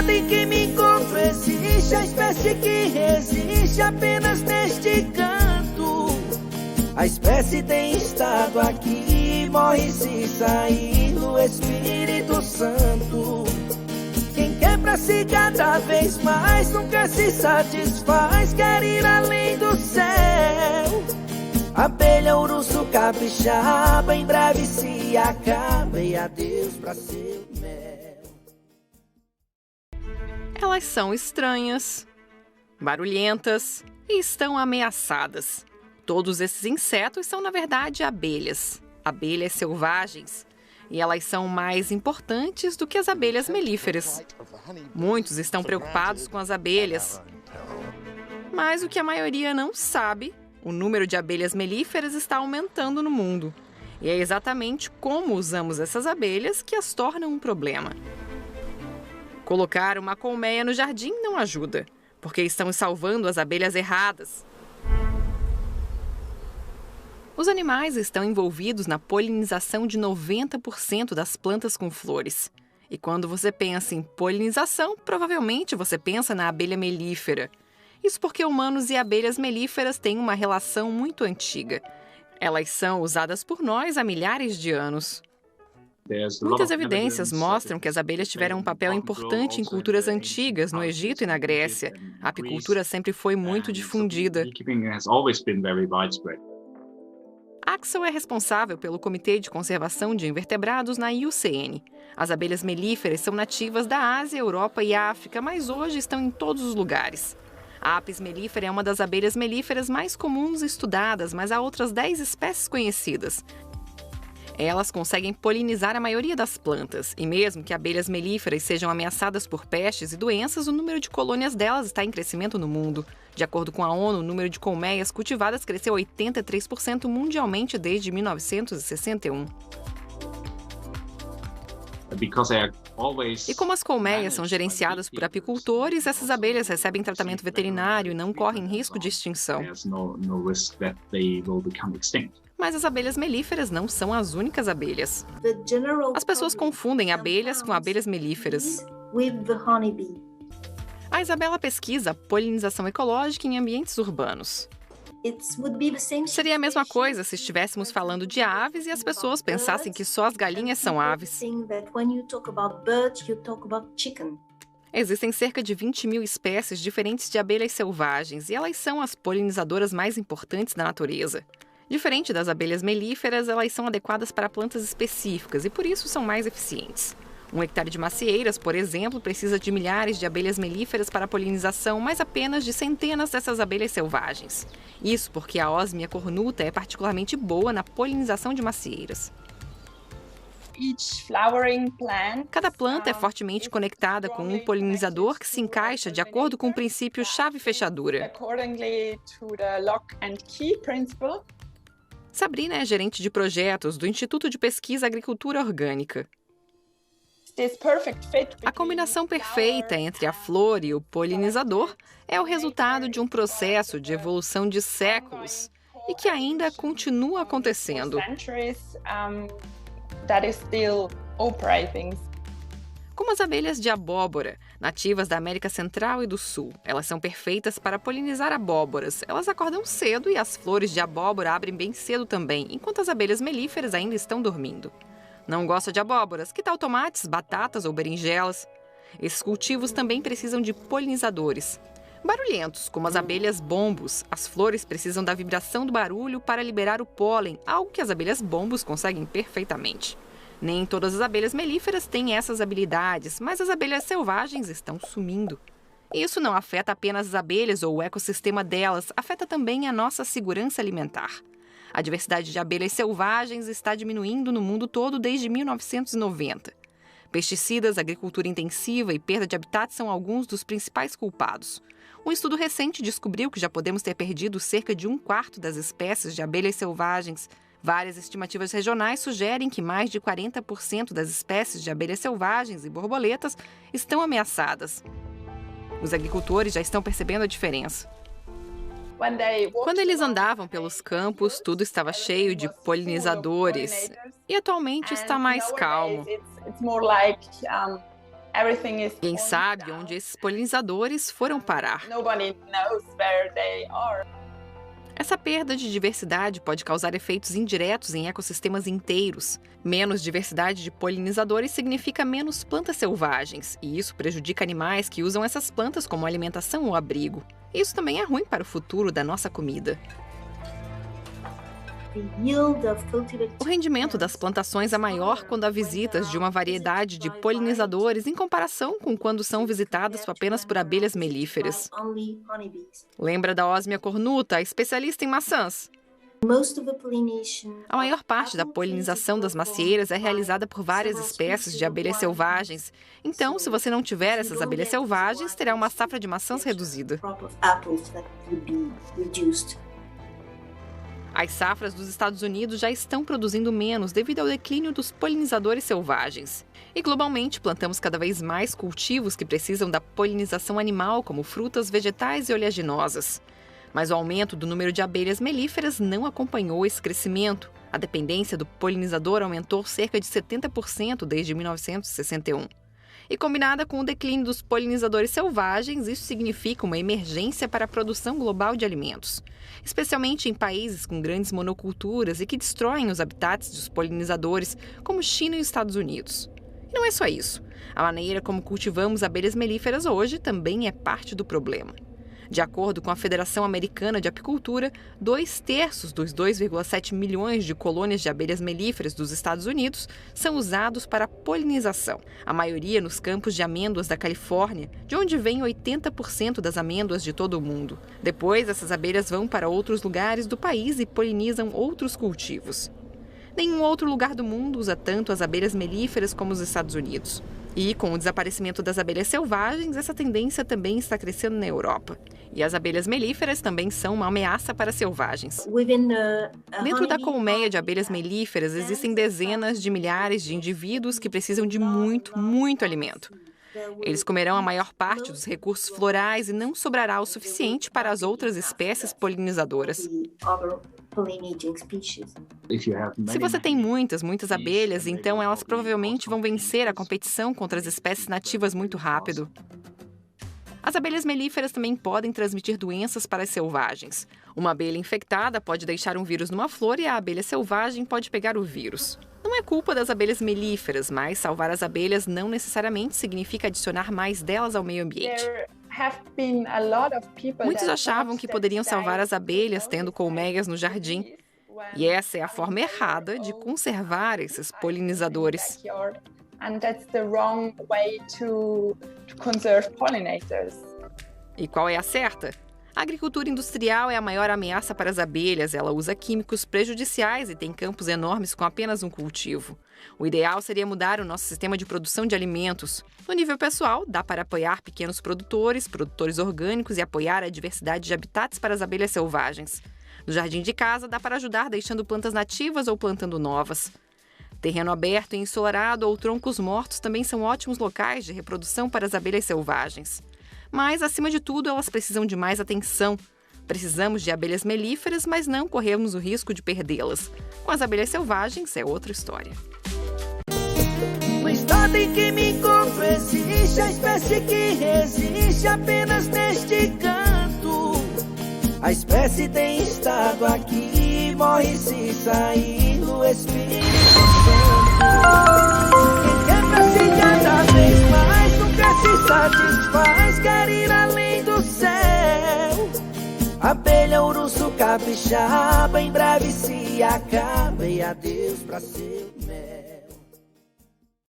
em que me encontro existe a espécie que resiste apenas neste canto. A espécie tem estado aqui e morre se sair do Espírito Santo. Quem quer pra si cada vez mais nunca se satisfaz, quer ir além do céu. Abelha, urso, capixaba, em breve se acaba e adeus pra seu mel. Elas são estranhas, barulhentas e estão ameaçadas. Todos esses insetos são, na verdade, abelhas selvagens, e elas são mais importantes do que as abelhas melíferas. Muitos estão preocupados com as abelhas, mas o que a maioria não sabe, o número de abelhas melíferas está aumentando no mundo. E é exatamente como usamos essas abelhas que as tornam um problema. Colocar uma colmeia no jardim não ajuda, porque estamos salvando as abelhas erradas. Os animais estão envolvidos na polinização de 90% das plantas com flores. E quando você pensa em polinização, provavelmente você pensa na abelha melífera. Isso porque humanos e abelhas melíferas têm uma relação muito antiga. Elas são usadas por nós há milhares de anos. Muitas evidências mostram que as abelhas tiveram um papel importante em culturas antigas, no Egito e na Grécia. A apicultura sempre foi muito difundida. Axel é responsável pelo Comitê de Conservação de Invertebrados na IUCN. As abelhas melíferas são nativas da Ásia, Europa e África, mas hoje estão em todos os lugares. A Apis mellifera é uma das abelhas melíferas mais comuns estudadas, mas há outras 10 espécies conhecidas. Elas conseguem polinizar a maioria das plantas, e mesmo que abelhas melíferas sejam ameaçadas por pestes e doenças, o número de colônias delas está em crescimento no mundo. De acordo com a ONU, o número de colmeias cultivadas cresceu 83% mundialmente desde 1961. E como as colmeias são gerenciadas por apicultores, essas abelhas recebem tratamento veterinário e não correm risco de extinção. Mas as abelhas melíferas não são as únicas abelhas. As pessoas confundem abelhas com abelhas melíferas. A Isabela pesquisa polinização ecológica em ambientes urbanos. Seria a mesma coisa se estivéssemos falando de aves e as pessoas pensassem que só as galinhas são aves. Existem cerca de 20.000 espécies diferentes de abelhas selvagens e elas são as polinizadoras mais importantes da natureza. Diferente das abelhas melíferas, elas são adequadas para plantas específicas e por isso são mais eficientes. Um hectare de macieiras, por exemplo, precisa de milhares de abelhas melíferas para a polinização, mas apenas de centenas dessas abelhas selvagens. Isso porque a Osmia cornuta é particularmente boa na polinização de macieiras. Cada planta é fortemente conectada com um polinizador que se encaixa de acordo com o princípio chave-fechadura. Sabrina é gerente de projetos do Instituto de Pesquisa Agricultura Orgânica. A combinação perfeita entre a flor e o polinizador é o resultado de um processo de evolução de séculos e que ainda continua acontecendo. Como as abelhas de abóbora, nativas da América Central e do Sul. Elas são perfeitas para polinizar abóboras. Elas acordam cedo e as flores de abóbora abrem bem cedo também, enquanto as abelhas melíferas ainda estão dormindo. Não gosta de abóboras? Que tal tomates, batatas ou berinjelas? Esses cultivos também precisam de polinizadores. Barulhentos, como as abelhas bombos. As flores precisam da vibração do barulho para liberar o pólen, algo que as abelhas bombos conseguem perfeitamente. Nem todas as abelhas melíferas têm essas habilidades, mas as abelhas selvagens estão sumindo. Isso não afeta apenas as abelhas ou o ecossistema delas, afeta também a nossa segurança alimentar. A diversidade de abelhas selvagens está diminuindo no mundo todo desde 1990. Pesticidas, agricultura intensiva e perda de habitat são alguns dos principais culpados. Um estudo recente descobriu que já podemos ter perdido cerca de 1/4 das espécies de abelhas selvagens. Várias estimativas regionais sugerem que mais de 40% das espécies de abelhas selvagens e borboletas estão ameaçadas. Os agricultores já estão percebendo a diferença. Quando eles andavam pelos campos, tudo estava cheio de polinizadores. E atualmente está mais calmo. Ninguém sabe onde esses polinizadores foram parar. Essa perda de diversidade pode causar efeitos indiretos em ecossistemas inteiros. Menos diversidade de polinizadores significa menos plantas selvagens, e isso prejudica animais que usam essas plantas como alimentação ou abrigo. Isso também é ruim para o futuro da nossa comida. O rendimento das plantações é maior quando há visitas de uma variedade de polinizadores em comparação com quando são visitadas apenas por abelhas melíferas. Lembra da Osmia cornuta, a especialista em maçãs? A maior parte da polinização das macieiras é realizada por várias espécies de abelhas selvagens. Então, se você não tiver essas abelhas selvagens, terá uma safra de maçãs reduzida. As safras dos Estados Unidos já estão produzindo menos devido ao declínio dos polinizadores selvagens. E globalmente, plantamos cada vez mais cultivos que precisam da polinização animal, como frutas, vegetais e oleaginosas. Mas o aumento do número de abelhas melíferas não acompanhou esse crescimento. A dependência do polinizador aumentou cerca de 70% desde 1961. E combinada com o declínio dos polinizadores selvagens, isso significa uma emergência para a produção global de alimentos, especialmente em países com grandes monoculturas e que destroem os habitats dos polinizadores, como China e os Estados Unidos. E não é só isso. A maneira como cultivamos abelhas melíferas hoje também é parte do problema. De acordo com a Federação Americana de Apicultura, 2/3 dos 2,7 milhões de colônias de abelhas melíferas dos Estados Unidos são usados para polinização. A maioria nos campos de amêndoas da Califórnia, de onde vem 80% das amêndoas de todo o mundo. Depois, essas abelhas vão para outros lugares do país e polinizam outros cultivos. Nenhum outro lugar do mundo usa tanto as abelhas melíferas como os Estados Unidos. E, com o desaparecimento das abelhas selvagens, essa tendência também está crescendo na Europa. E as abelhas melíferas também são uma ameaça para selvagens. Dentro da colmeia de abelhas melíferas existem dezenas de milhares de indivíduos que precisam de muito alimento. Eles comerão a maior parte dos recursos florais e não sobrará o suficiente para as outras espécies polinizadoras. Se você tem muitas abelhas, então elas provavelmente vão vencer a competição contra as espécies nativas muito rápido. As abelhas melíferas também podem transmitir doenças para as selvagens. Uma abelha infectada pode deixar um vírus numa flor e a abelha selvagem pode pegar o vírus. Não é culpa das abelhas melíferas, mas salvar as abelhas não necessariamente significa adicionar mais delas ao meio ambiente. Muitos achavam que poderiam salvar as abelhas tendo colmeias no jardim. E essa é a forma errada de conservar esses polinizadores. E qual é a certa? A agricultura industrial é a maior ameaça para as abelhas. Ela usa químicos prejudiciais e tem campos enormes com apenas um cultivo. O ideal seria mudar o nosso sistema de produção de alimentos. No nível pessoal, dá para apoiar pequenos produtores orgânicos e apoiar a diversidade de habitats para as abelhas selvagens. No jardim de casa, dá para ajudar deixando plantas nativas ou plantando novas. Terreno aberto e ensolarado ou troncos mortos também são ótimos locais de reprodução para as abelhas selvagens. Mas, acima de tudo, elas precisam de mais atenção. Precisamos de abelhas melíferas, mas não corremos o risco de perdê-las. Com as abelhas selvagens é outra história. No estado em que me encontro existe a espécie que resiste apenas neste canto. A espécie tem estado aqui e morre se sair do Espírito Santo. Quem quer crescer cada vez mais nunca se satisfaz, quer ir além do céu. Abelha, urso, capixaba, em breve se acaba e adeus pra seu mel.